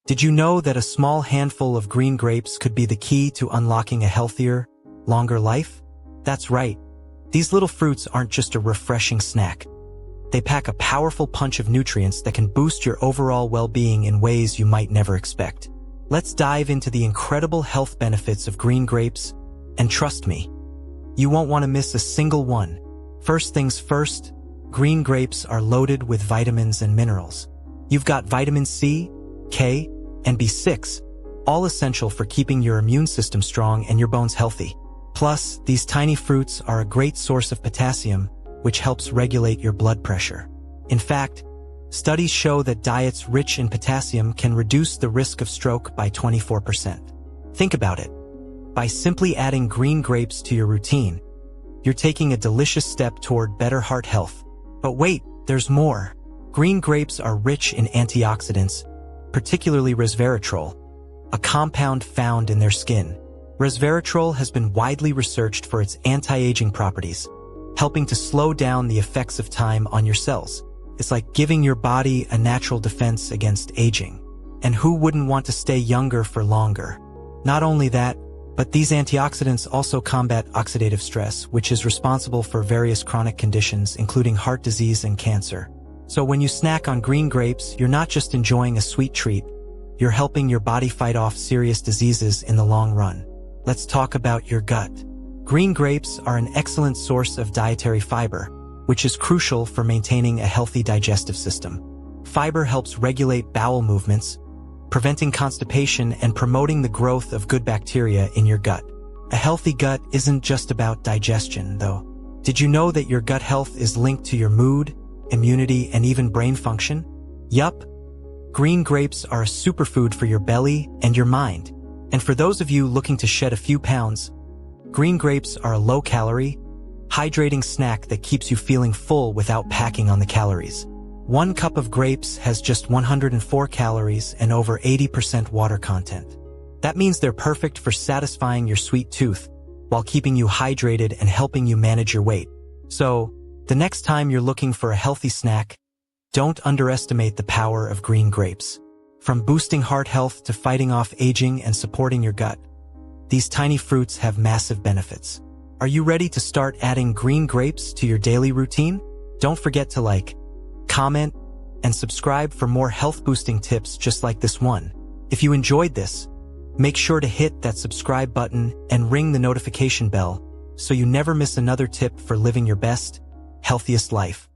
Did you know that a small handful of green grapes could be the key to unlocking a healthier, longer life? That's right. These little fruits aren't just a refreshing snack. They pack a powerful punch of nutrients that can boost your overall well-being in ways you might never expect. Let's dive into the incredible health benefits of green grapes, and trust me, you won't want to miss a single one. First things first, green grapes are loaded with vitamins and minerals. You've got vitamin C, K, and B6, all essential for keeping your immune system strong and your bones healthy. Plus, these tiny fruits are a great source of potassium, which helps regulate your blood pressure. In fact, studies show that diets rich in potassium can reduce the risk of stroke by 24%. Think about it. By simply adding green grapes to your routine, you're taking a delicious step toward better heart health. But wait, there's more. Green grapes are rich in antioxidants, particularly resveratrol, a compound found in their skin. Resveratrol has been widely researched for its anti-aging properties, helping to slow down the effects of time on your cells. It's like giving your body a natural defense against aging. And who wouldn't want to stay younger for longer? Not only that, but these antioxidants also combat oxidative stress, which is responsible for various chronic conditions, including heart disease and cancer. So when you snack on green grapes, you're not just enjoying a sweet treat, you're helping your body fight off serious diseases in the long run. Let's talk about your gut. Green grapes are an excellent source of dietary fiber, which is crucial for maintaining a healthy digestive system. Fiber helps regulate bowel movements, preventing constipation and promoting the growth of good bacteria in your gut. A healthy gut isn't just about digestion, though. Did you know that your gut health is linked to your mood, immunity, and even brain function? Yup. Green grapes are a superfood for your belly and your mind. And for those of you looking to shed a few pounds, green grapes are a low-calorie, hydrating snack that keeps you feeling full without packing on the calories. 1 cup of grapes has just 104 calories and over 80% water content. That means they're perfect for satisfying your sweet tooth while keeping you hydrated and helping you manage your weight. So, the next time you're looking for a healthy snack, don't underestimate the power of green grapes. From boosting heart health to fighting off aging and supporting your gut, these tiny fruits have massive benefits. Are you ready to start adding green grapes to your daily routine? Don't forget to like, comment, and subscribe for more health-boosting tips just like this one. If you enjoyed this, make sure to hit that subscribe button and ring the notification bell so you never miss another tip for living your best, healthiest life.